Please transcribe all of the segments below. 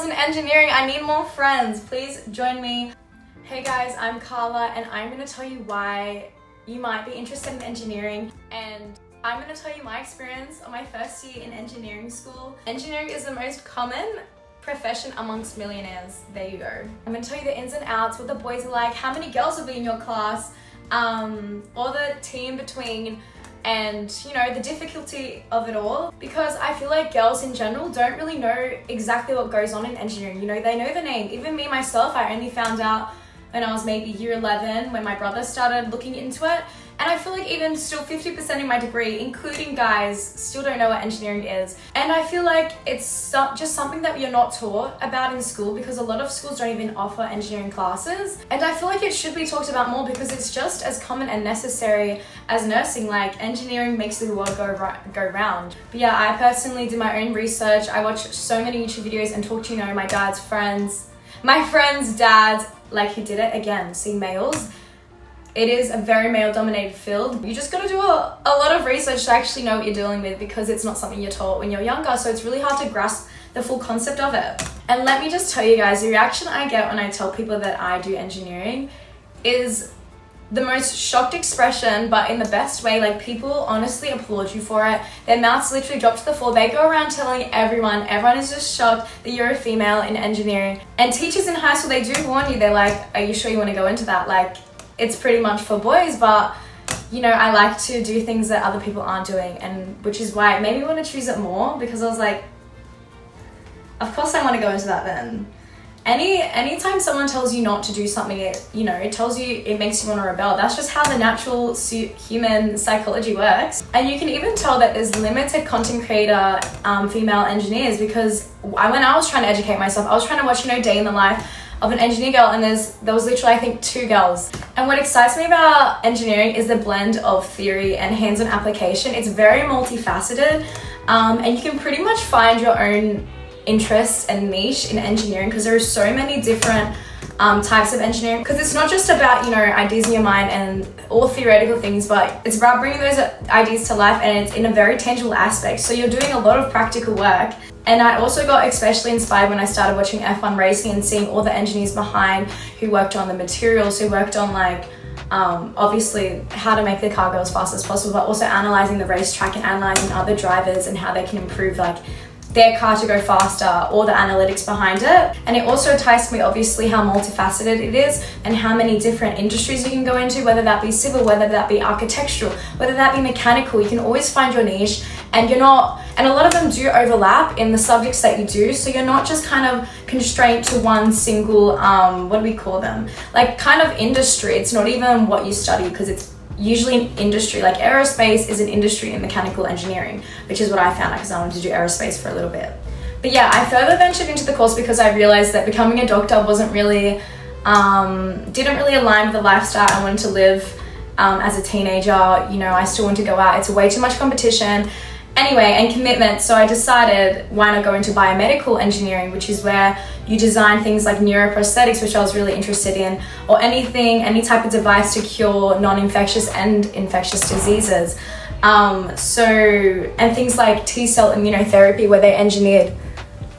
girls in engineering. I need more friends. Please join me. Hey guys, I'm Carla and I'm going to tell you why you might be interested in engineering, and I'm going to tell you my experience on my first year in engineering school. Engineering is the most common profession amongst millionaires. There you go. I'm going to tell you the ins and outs, what the boys are like, how many girls will be in your class, all the team between, and you know, the difficulty of it all, because I feel like girls in general don't really know exactly what goes on in engineering. You know, they know the name. Even me myself, I only found out when I was maybe year 11 when my brother started looking into it. And I feel like even still 50% in my degree, including guys, still don't know what engineering is. And I feel like it's just something that you're not taught about in school, because a lot of schools don't even offer engineering classes. And I feel like it should be talked about more because it's just as common and necessary as nursing. Like, engineering makes the world go round. But yeah, I personally did my own research. I watched so many YouTube videos and talked to, you know, my friends' dads, like he did it again, see, males. It is a very male-dominated field. You just gotta do a lot of research to actually know what you're dealing with, because it's not something you're taught when you're younger, so it's really hard to grasp the full concept of it. And let me just tell you guys, the reaction I get when I tell people that I do engineering is the most shocked expression, but in the best way. Like, people honestly applaud you for it. Their mouths literally drop to the floor. They go around telling everyone is just shocked that you're a female in engineering. And teachers in high school, they do warn you. They're like, are you sure you want to go into that? Like, it's pretty much for boys, but you know, I like to do things that other people aren't doing, and which is why it made me want to choose it more, because I was like, of course I want to go into that then. Anytime someone tells you not to do something, it tells you, it makes you want to rebel. That's just how the natural human psychology works. And you can even tell that there's limited content creator female engineers, because when I was trying to educate myself, I was trying to watch, you know, day in the life of an engineer girl, and there was literally, I think, 2 girls. And what excites me about engineering is the blend of theory and hands-on application. It's very multifaceted, and you can pretty much find your own interests and niche in engineering, because there are so many different types of engineering. Because it's not just about, you know, ideas in your mind and all theoretical things, but it's about bringing those ideas to life, and it's in a very tangible aspect. So you're doing a lot of practical work. And I also got especially inspired when I started watching F1 racing and seeing all the engineers behind who worked on the materials, who worked on, like, obviously how to make the car go as fast as possible, but also analyzing the racetrack and analyzing other drivers and how they can improve, like, their car to go faster, all the analytics behind it. And it also enticed me, obviously, how multifaceted it is and how many different industries you can go into, whether that be civil, whether that be architectural, whether that be mechanical. You can always find your niche, and a lot of them do overlap in the subjects that you do, so you're not just kind of constrained to one single, what do we call them? Like, kind of industry. It's not even what you study, because it's usually an industry. Like, aerospace is an industry in mechanical engineering, which is what I found out, because I wanted to do aerospace for a little bit. But yeah, I further ventured into the course because I realized that becoming a doctor wasn't really, didn't really align with the lifestyle I wanted to live as a teenager. You know, I still want to go out. It's way too much competition. Anyway, and commitment, so I decided, why not go into biomedical engineering, which is where you design things like neuroprosthetics, which I was really interested in, or any type of device to cure non-infectious and infectious diseases. And things like T-cell immunotherapy, where they engineered,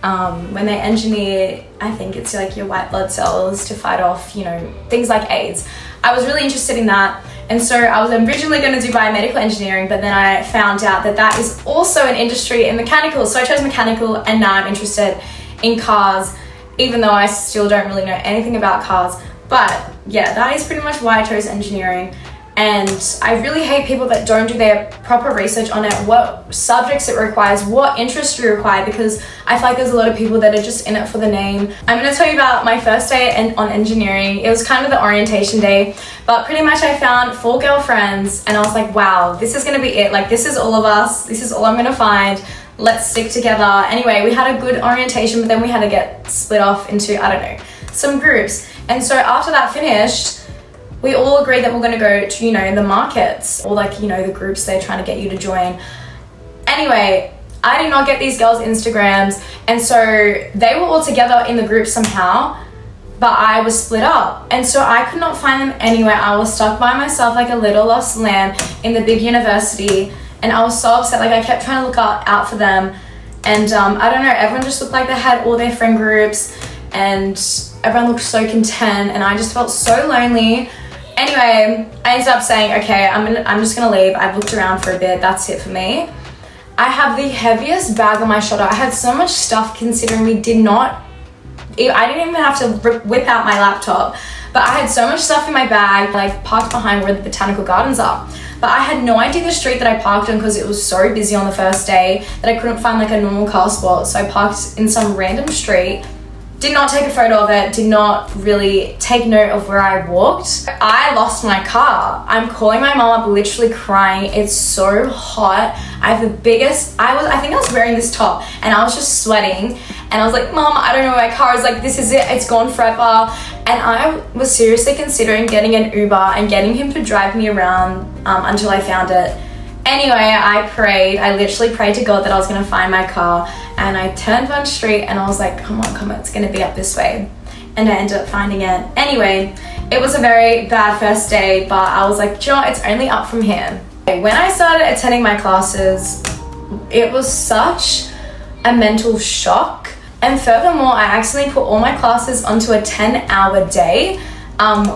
I think it's like your white blood cells to fight off, you know, things like AIDS. I was really interested in that. And so I was originally going to do biomedical engineering, but then I found out that is also an industry in mechanical. So I chose mechanical, and now I'm interested in cars, even though I still don't really know anything about cars. But yeah, that is pretty much why I chose engineering. And I really hate people that don't do their proper research on it, what subjects it requires, what interests you require, because I feel like there's a lot of people that are just in it for the name. I'm going to tell you about my first day on engineering. It was kind of the orientation day, but pretty much I found 4 girlfriends, and I was like, wow, this is going to be it. Like, this is all of us. This is all I'm going to find. Let's stick together. Anyway, we had a good orientation, but then we had to get split off into, I don't know, some groups. And so after that finished, we all agreed that we're going to go to, you know, the markets, or like, you know, the groups they're trying to get you to join. Anyway, I did not get these girls' Instagrams, and so they were all together in the group somehow, but I was split up, and so I could not find them anywhere. I was stuck by myself like a little lost lamb in the big university, and I was so upset. Like, I kept trying to look out for them, And I don't know, everyone just looked like they had all their friend groups and everyone looked so content, and I just felt so lonely. Anyway, I ended up saying, okay, I'm just gonna leave. I've looked around for a bit, that's it for me. I have the heaviest bag on my shoulder. I had so much stuff considering I didn't even have to whip out my laptop, but I had so much stuff in my bag, like parked behind where the botanical gardens are. But I had no idea the street that I parked on because it was so busy on the first day that I couldn't find like a normal car spot. So I parked in some random street, did not take a photo of it, did not really take note of where I walked. I lost my car. I'm calling my mom up, literally crying. It's so hot. I have the biggest, I think I was wearing this top and I was just sweating. And I was like, Mom, I don't know where my car is. Like, this is it, it's gone forever. And I was seriously considering getting an Uber and getting him to drive me around until I found it. Anyway, I prayed. I literally prayed to God that I was gonna find my car. And I turned one street and I was like, come on, it's gonna be up this way. And I ended up finding it. Anyway, it was a very bad first day, but I was like, you know, it's only up from here. When I started attending my classes, it was such a mental shock. And furthermore, I accidentally put all my classes onto a 10-hour day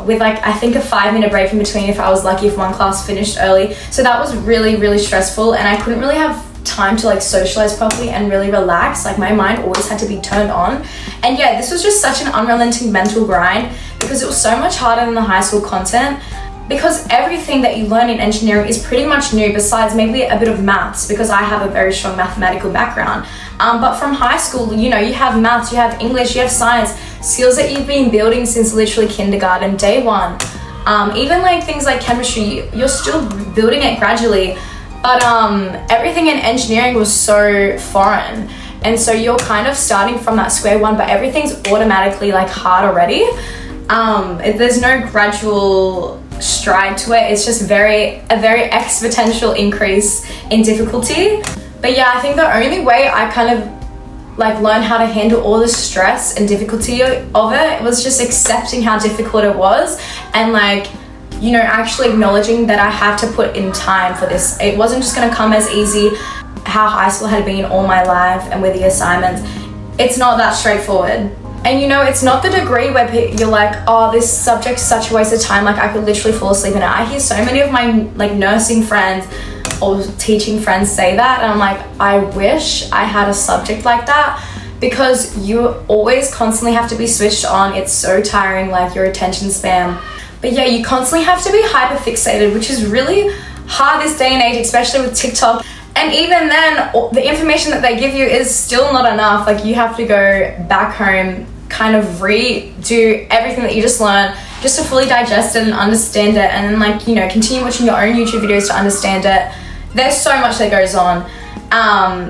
with like, I think a 5-minute break in between if I was lucky, if one class finished early. So that was really, really stressful, and I couldn't really have time to like socialize properly and really relax. Like, my mind always had to be turned on. And yeah, this was just such an unrelenting mental grind because it was so much harder than the high school content, because everything that you learn in engineering is pretty much new, besides maybe a bit of maths, because I have a very strong mathematical background. But from high school, you know, you have maths, you have English, you have science, skills that you've been building since literally kindergarten, day one. Even like things like chemistry, you're still building it gradually. But everything in engineering was so foreign. And so you're kind of starting from that square one, but everything's automatically like hard already. There's no gradual stride to it. It's just a very exponential increase in difficulty. But yeah, I think the only way I kind of like learned how to handle all the stress and difficulty of it was just accepting how difficult it was, and like, you know, actually acknowledging that I had to put in time for this. It wasn't just going to come as easy how high school had been all my life and with the assignments. It's not that straightforward. And you know, it's not the degree where you're like, oh, this subject's such a waste of time, like I could literally fall asleep in it. I hear so many of my like nursing friends or teaching friends say that, and I'm like, I wish I had a subject like that, because you always constantly have to be switched on. It's so tiring, like your attention span. But yeah, you constantly have to be hyper fixated, which is really hard this day and age, especially with TikTok. And even then, the information that they give you is still not enough. Like, you have to go back home, kind of redo everything that you just learned just to fully digest it and understand it, and then like, you know, continue watching your own YouTube videos to understand it. There's so much that goes on.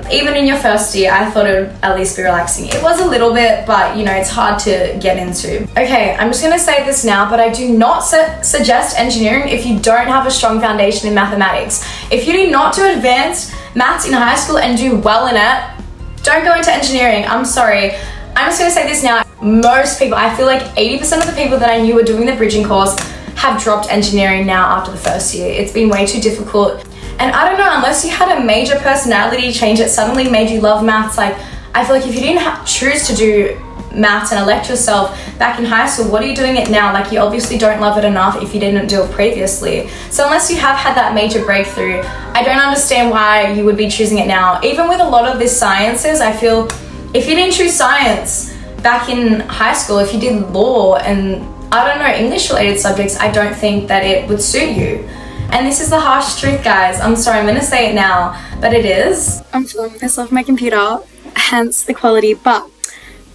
Even in your first year, I thought it would at least be relaxing. It was a little bit, but you know, it's hard to get into. Okay, I'm just gonna say this now, but I do not suggest engineering if you don't have a strong foundation in mathematics. If you did not do advanced maths in high school and do well in it, don't go into engineering. I'm sorry. I'm just gonna say this now. Most people, I feel like 80% of the people that I knew were doing the bridging course have dropped engineering now after the first year. It's been way too difficult. And I don't know, unless you had a major personality change that suddenly made you love maths, like, I feel like if you didn't choose to do maths and elect yourself back in high school, what are you doing it now? Like, you obviously don't love it enough if you didn't do it previously. So unless you have had that major breakthrough, I don't understand why you would be choosing it now. Even with a lot of these sciences, I feel if you didn't choose science back in high school, if you did law and, I don't know, English related subjects, I don't think that it would suit you. And this is the harsh truth, guys. I'm sorry, I'm gonna say it now, but it is. I'm filming this off my computer, hence the quality, but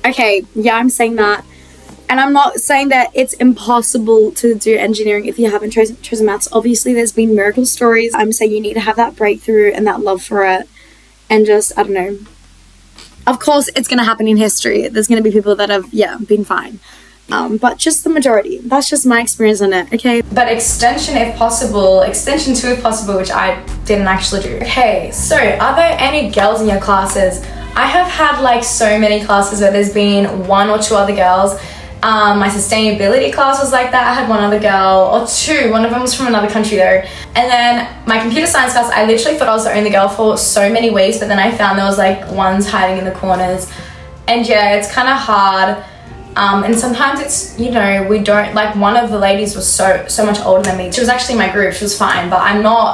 okay, yeah, I'm saying that. And I'm not saying that it's impossible to do engineering if you haven't chosen maths. Obviously, there's been miracle stories. I'm saying you need to have that breakthrough and that love for it, and just, I don't know. Of course, it's gonna happen in history. There's gonna be people that have, yeah, been fine. But just the majority. That's just my experience on it, okay? But extension if possible, extension 2 if possible, which I didn't actually do. Okay, so are there any girls in your classes? I have had like so many classes where there's been 1 or 2 other girls, My sustainability class was like that. I had one other girl, or two. One of them was from another country though. And then my computer science class, I literally thought I was the only girl for so many weeks, but then I found there was like ones hiding in the corners. And yeah, it's kind of hard. And sometimes it's, you know, we don't, like one of the ladies was so much older than me. She was actually in my group, she was fine, but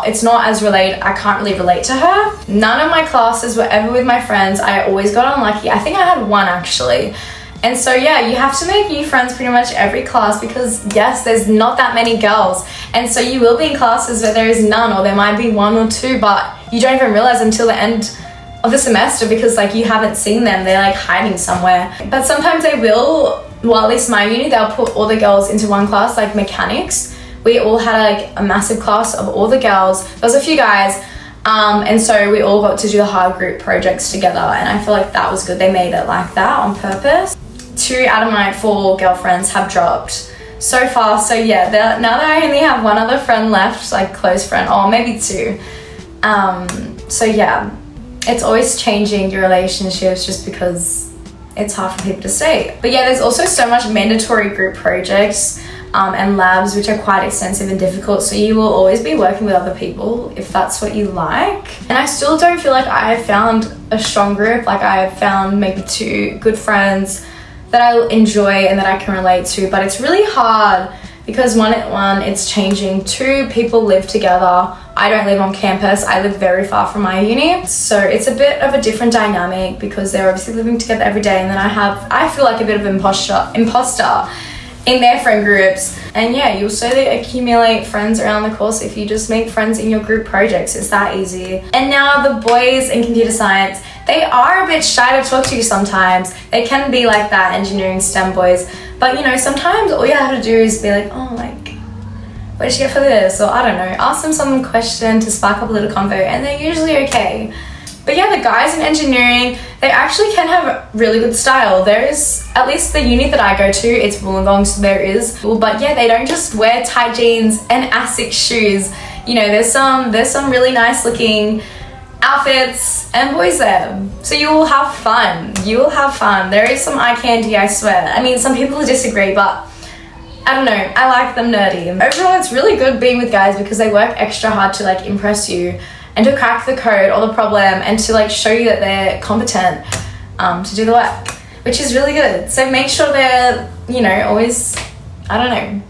it's not as I can't really relate to her. None of my classes were ever with my friends. I always got unlucky. I think I had one actually. And so yeah, you have to make new friends pretty much every class because yes, there's not that many girls. And so you will be in classes where there is none, or there might be one or two, but you don't even realize until the end of the semester because like you haven't seen them, they're like hiding somewhere. But sometimes they will, well at least my uni, they'll put all the girls into one class, like mechanics. We all had like a massive class of all the girls. There was a few guys, and so we all got to do the hard group projects together, and I feel like that was good. They made it like that on purpose. 2 out of my 4 girlfriends have dropped so far, so yeah, now that I only have one other friend left, like close friend, or maybe 2. So yeah, it's always changing your relationships just because it's hard for people to stay. But yeah, there's also so much mandatory group projects and labs which are quite extensive and difficult, so you will always be working with other people if that's what you like. And I still don't feel like I have found a strong group. Like I have found maybe 2 good friends that I enjoy and that I can relate to, but it's really hard because one, it's changing. 2, people live together. I don't live on campus. I live very far from my uni, so it's a bit of a different dynamic because they're obviously living together every day, and then I feel like a bit of imposter in their friend groups. And yeah, you'll slowly accumulate friends around the course if you just make friends in your group projects. It's that easy. And now the boys in computer science, they are a bit shy to talk to you sometimes. They can be like that, engineering STEM boys, but you know, sometimes all you have to do is be like, oh, like, what did you get for this? Or I don't know, ask them some question to spark up a little convo, and they're usually okay. But yeah, the guys in engineering, they actually can have really good style. There is, at least the uni that I go to, it's Wollongong, so there is. But yeah, they don't just wear tight jeans and Asics shoes. You know, there's some really nice looking outfits and boys there. So you will have fun. You will have fun. There is some eye candy, I swear. I mean, some people disagree, but I don't know, I like them nerdy. Overall, it's really good being with guys because they work extra hard to like impress you and to crack the code or the problem and to like show you that they're competent to do the work, which is really good. So make sure they're, you know, always, I don't know,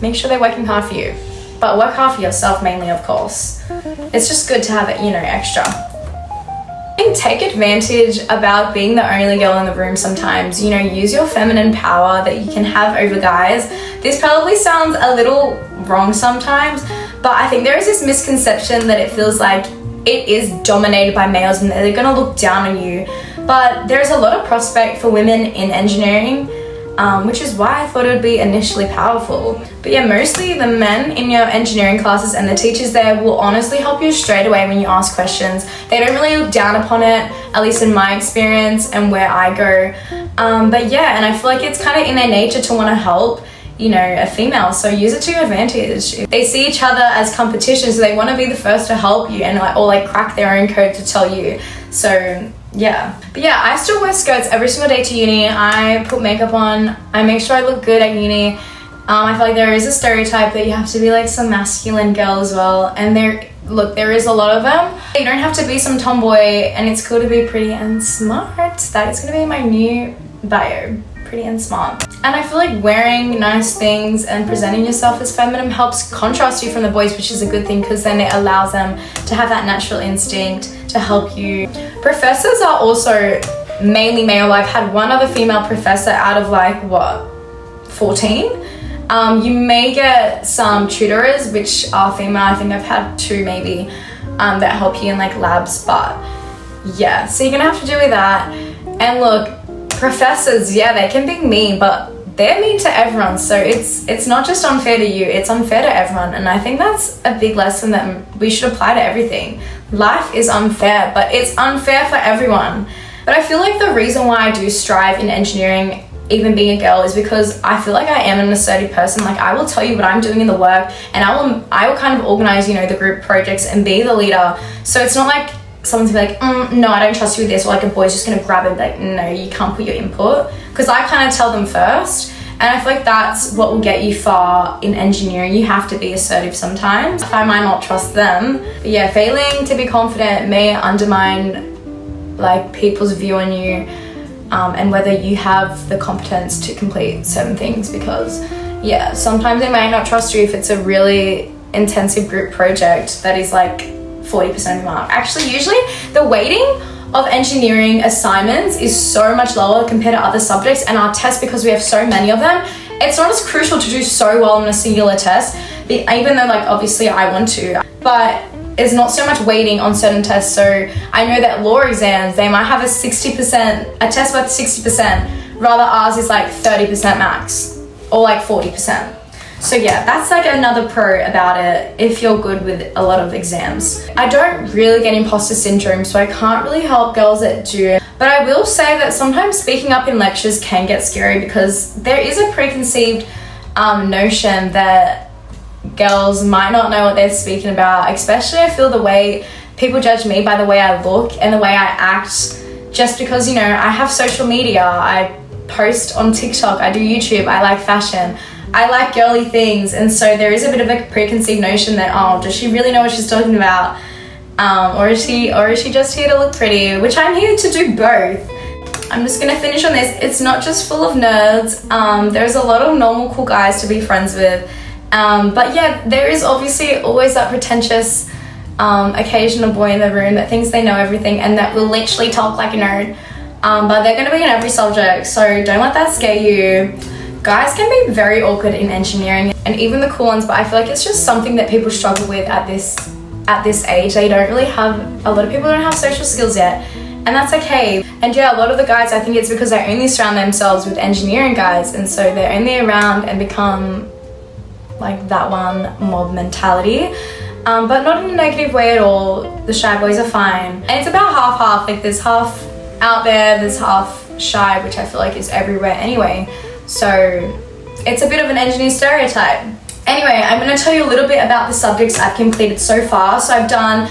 make sure they're working hard for you, but work hard for yourself mainly, of course. It's just good to have it, you know, extra. And take advantage about being the only girl in the room sometimes. You know, use your feminine power that you can have over guys. This probably sounds a little wrong sometimes, but I think there is this misconception that it feels like it is dominated by males and they're gonna look down on you. But there's a lot of prospect for women in engineering, which is why I thought it would be initially powerful. But yeah, mostly the men in your engineering classes and the teachers there will honestly help you straight away when you ask questions. They don't really look down upon it, at least in my experience and where I go. But yeah, and I feel like it's kind of in their nature to want to help, you know, a female, so use it to your advantage. They see each other as competition, so they want to be the first to help you and or like crack their own code to tell you. So yeah, but yeah, I still wear skirts every single day to uni. I put makeup on, I make sure I look good at uni. I feel like there is a stereotype that you have to be like some masculine girl as well, and there is a lot of them. You don't have to be some tomboy, and it's cool to be pretty and smart. That is going to be my new bio, pretty and smart. And I feel like wearing nice things and presenting yourself as feminine helps contrast you from the boys, which is a good thing because then it allows them to have that natural instinct to help you. Professors are also mainly male. I've had one other female professor out of like, what, 14? You may get some tutors which are female. I think I've had 2 maybe that help you in like labs, but yeah, so you're gonna have to deal with that. And look, professors, yeah, they can be mean, but they're mean to everyone, so it's not just unfair to you, it's unfair to everyone. And I think that's a big lesson that we should apply to everything. Life is unfair, but it's unfair for everyone. But I feel like the reason why I do strive in engineering, even being a girl, is because I feel like I am an assertive person. Like I will tell you what I'm doing in the work, and I will kind of organize, you know, the group projects and be the leader. So it's not like someone's gonna be like, no, I don't trust you with this, or like a boy's just gonna grab it and be like, no, you can't put your input, because I kind of tell them first, And I feel like that's what will get you far in engineering. You have to be assertive sometimes. I might not trust them. But yeah, failing to be confident may undermine like people's view on you, and whether you have the competence to complete certain things, because yeah, sometimes they might not trust you if it's a really intensive group project that is like 40% of the mark. Actually, usually the weighting of engineering assignments is so much lower compared to other subjects, and our tests, because we have so many of them, it's not as crucial to do so well in a singular test, even though like obviously I want to, but it's not so much weighting on certain tests. So I know that law exams, they might have a 60%, a test worth 60%, rather ours is like 30% max, or like 40%. So yeah, that's like another pro about it if you're good with a lot of exams. I don't really get imposter syndrome, so I can't really help girls that do. But I will say that sometimes speaking up in lectures can get scary, because there is a preconceived notion that girls might not know what they're speaking about. Especially I feel the way people judge me by the way I look and the way I act, just because, you know, I have social media, I post on TikTok, I do YouTube, I like fashion, I like girly things, and so there is a bit of a preconceived notion that, oh, does she really know what she's talking about? Or is she just here to look pretty? Which I'm here to do both. I'm just gonna finish on this. It's not just full of nerds. There's a lot of normal cool guys to be friends with. But yeah, there is obviously always that pretentious occasional boy in the room that thinks they know everything and that will literally talk like a nerd. But they're gonna be in every subject, so don't let that scare you. Guys can be very awkward in engineering, and even the cool ones, but I feel like it's just something that people struggle with at this age. They don't really have, a lot of people don't have social skills yet, and that's okay. And yeah, a lot of the guys, I think it's because they only surround themselves with engineering guys, and so they're only around and become like that one mob mentality. But not in a negative way at all. The shy boys are fine. And it's about half-half, like there's half out there, there's half shy, which I feel like is everywhere anyway. So it's a bit of an engineer stereotype. Anyway, I'm going to tell you a little bit about the subjects I've completed so far. So I've done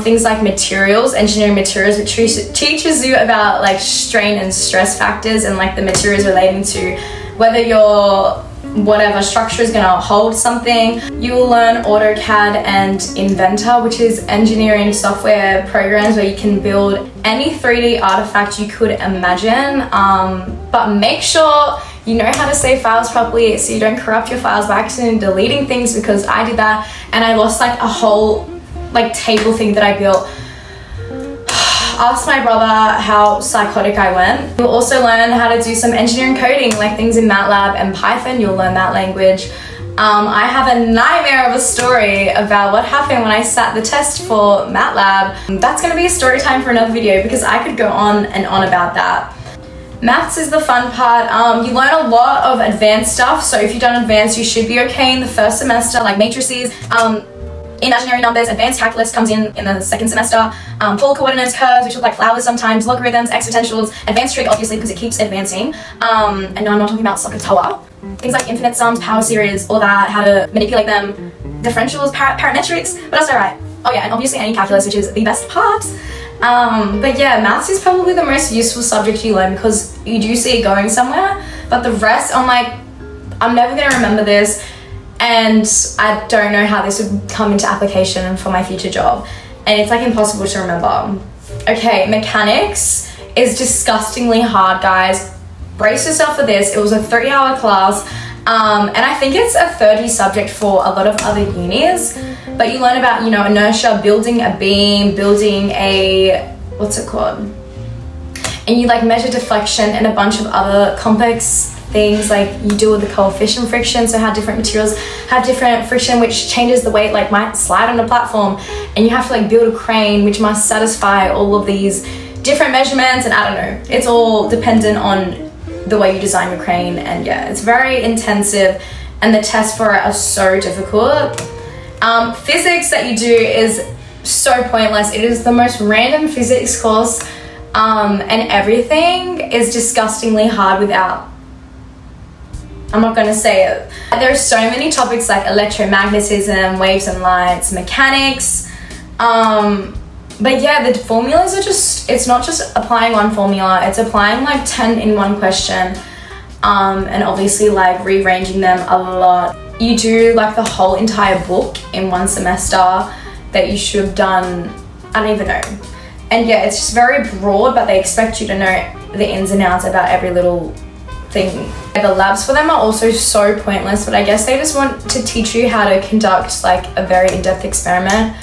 things like materials, engineering materials, which teaches you about like strain and stress factors and like the materials relating to whether your whatever structure is going to hold something. You will learn AutoCAD and Inventor, which is engineering software programs where you can build any 3D artifact you could imagine. But make sure you know how to save files properly so you don't corrupt your files by accidentally deleting things, because I did that and I lost like a whole like table thing that I built. Ask my brother how psychotic I went. You'll also learn how to do some engineering coding, like things in MATLAB and Python. You'll learn that language. I have a nightmare of a story about what happened when I sat the test for MATLAB. That's gonna be a story time for another video, because I could go on and on about that. Maths is the fun part. You learn a lot of advanced stuff. So if you've done advanced, you should be okay in the first semester, like matrices, imaginary numbers. Advanced calculus comes in the second semester. Polar coordinates, curves, which look like flowers sometimes, logarithms, exponentials, advanced trig, obviously, because it keeps advancing. And no, I'm not talking about SOHCAHTOA. Things like infinite sums, power series, all that, how to manipulate them, differentials, parametrics, but that's alright. Oh yeah, and obviously any calculus, which is the best part. But yeah, maths is probably the most useful subject you learn, because you do see it going somewhere, but the rest, I'm like, I'm never gonna remember this, and I don't know how this would come into application for my future job, and it's like impossible to remember. Okay, mechanics is disgustingly hard, guys. Brace yourself for this. It was a 3-hour class, and I think it's a 30 subject for a lot of other unis, but you learn about, you know, inertia, building a beam, building a, what's it called? And you like measure deflection and a bunch of other complex things, like you deal with the coefficient friction, so how different materials have different friction, which changes the way it like might slide on a platform, and you have to like build a crane which must satisfy all of these different measurements, and I don't know, it's all dependent on the way you design your crane. And yeah, it's very intensive, and the tests for it are so difficult. Physics that you do is so pointless. It is the most random physics course, and everything is disgustingly hard without, I'm not gonna say it. There are so many topics like electromagnetism, waves and lights, mechanics, but yeah, the formulas are just, it's not just applying one formula, it's applying like 10 in one question. and obviously like rearranging them a lot. You do like the whole entire book in one semester that you should have done, I don't even know. And yeah, it's just very broad, but they expect you to know the ins and outs about every little thing. The labs for them are also so pointless, but I guess they just want to teach you how to conduct like a very in-depth experiment.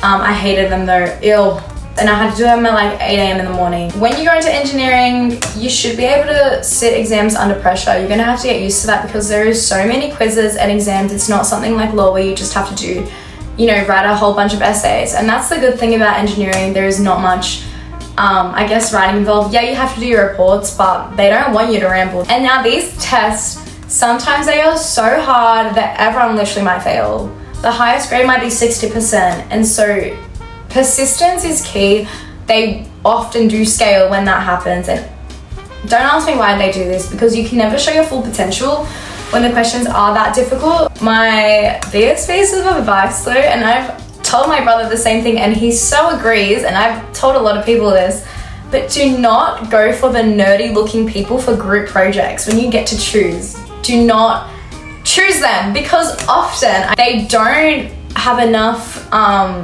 I hated them though, ew. And I had to do them at like 8 a.m. in the morning. When you go into engineering, you should be able to sit exams under pressure. You're gonna have to get used to that because there is so many quizzes and exams. It's not something like law where you just have to do, you know, write a whole bunch of essays. And that's the good thing about engineering. There is not much, I guess, writing involved. Yeah, you have to do your reports, but they don't want you to ramble. And now these tests, sometimes they are so hard that everyone literally might fail. The highest grade might be 60%. And so persistence is key. They often do scale when that happens. And don't ask me why they do this, because you can never show your full potential when the questions are that difficult. My biggest piece of advice though, and I've told my brother the same thing and he so agrees, and I've told a lot of people this, but do not go for the nerdy looking people for group projects. When you get to choose, do not choose them, because often they don't have enough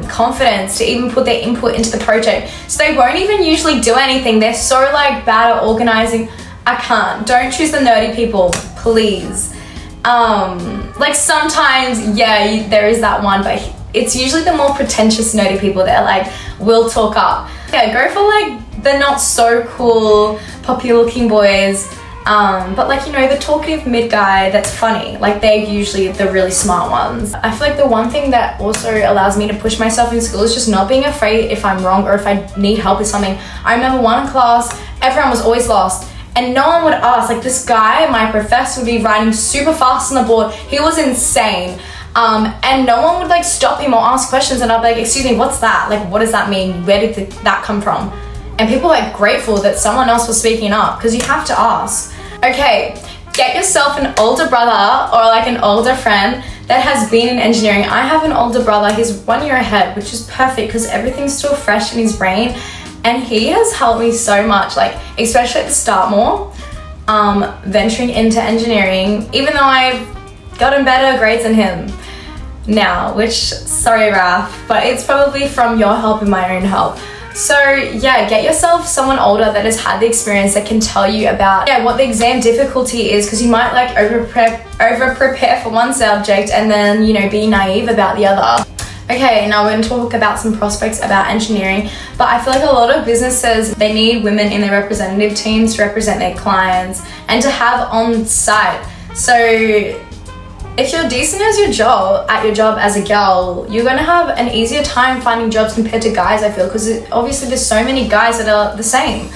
confidence to even put their input into the project. So they won't even usually do anything. They're so like bad at organizing. I can't. Don't choose the nerdy people, please. Like sometimes, yeah, there is that one, but it's usually the more pretentious nerdy people that like will talk up. Yeah, go for like the not so cool, popular looking boys. But like, you know, the talkative mid guy that's funny, like they're usually the really smart ones. I feel like the one thing that also allows me to push myself in school is just not being afraid if I'm wrong or if I need help with something. I remember one class, everyone was always lost and no one would ask. Like this guy, my professor, would be writing super fast on the board. He was insane. And no one would like stop him or ask questions, and I'd be like, excuse me, what's that? Like, what does that mean? Where did that come from? And people are like grateful that someone else was speaking up, because you have to ask. Okay, get yourself an older brother or like an older friend that has been in engineering. I have an older brother, he's 1 year ahead, which is perfect because everything's still fresh in his brain, and he has helped me so much, like especially at the start more, venturing into engineering, even though I've gotten better grades than him now, which, sorry Raph, but it's probably from your help and my own help. So yeah, get yourself someone older that has had the experience that can tell you about what the exam difficulty is, because you might like over prepare for one subject and then, you know, be naive about the other. Okay, now we're going to talk about some prospects about engineering, but I feel like a lot of businesses, they need women in their representative teams to represent their clients and to have on site. So if you're decent at your job as a girl, you're gonna have an easier time finding jobs compared to guys, I feel, because obviously there's so many guys that are the same.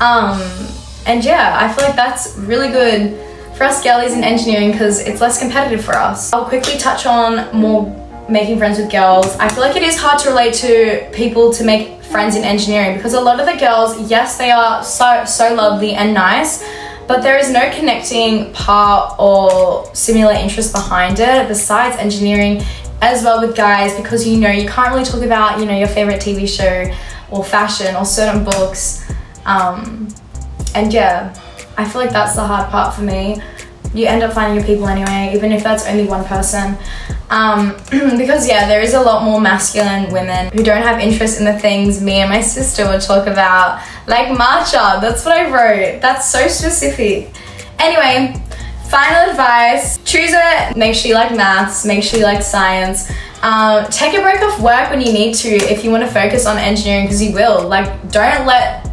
And yeah, I feel like that's really good for us girlies in engineering because it's less competitive for us. I'll quickly touch on more making friends with girls. I feel like it is hard to relate to people to make friends in engineering because a lot of the girls, yes, they are so lovely and nice, but there is no connecting part or similar interest behind it besides engineering, as well with guys, because you know you can't really talk about, you know, your favorite TV show or fashion or certain books, and yeah, I feel like that's the hard part for me. You end up finding your people anyway, even if that's only one person, because yeah, there is a lot more masculine women who don't have interest in the things me and my sister would talk about, like matcha. That's what I wrote. That's so specific. Anyway, final advice, choose it. Make sure you like maths, make sure you like science. Take a break off work when you need to if you want to focus on engineering, because you will. Like, don't let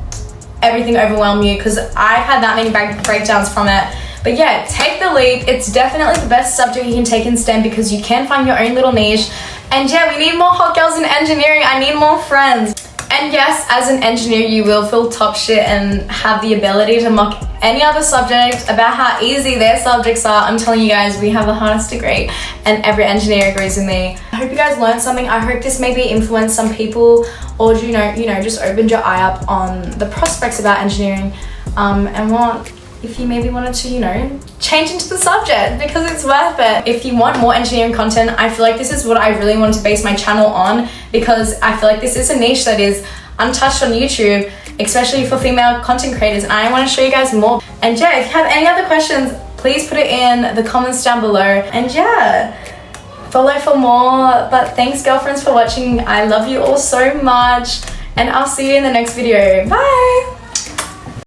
everything overwhelm you, because I've had that many breakdowns from it. But yeah, take the leap. It's definitely the best subject you can take in STEM because you can find your own little niche. And yeah, we need more hot girls in engineering. I need more friends. And yes, as an engineer, you will feel top shit and have the ability to mock any other subject about how easy their subjects are. I'm telling you guys, we have the hardest degree and every engineer agrees with me. I hope you guys learned something. I hope this maybe influenced some people, or you know, just opened your eye up on the prospects about engineering, and what if you maybe wanted to, you know, change into the subject, because it's worth it. If you want more engineering content, I feel like this is what I really want to base my channel on, because I feel like this is a niche that is untouched on YouTube, especially for female content creators, and I want to show you guys more. And yeah, if you have any other questions, please put it in the comments down below. And yeah, follow for more. But thanks girlfriends for watching. I love you all so much, and I'll see you in the next video. Bye!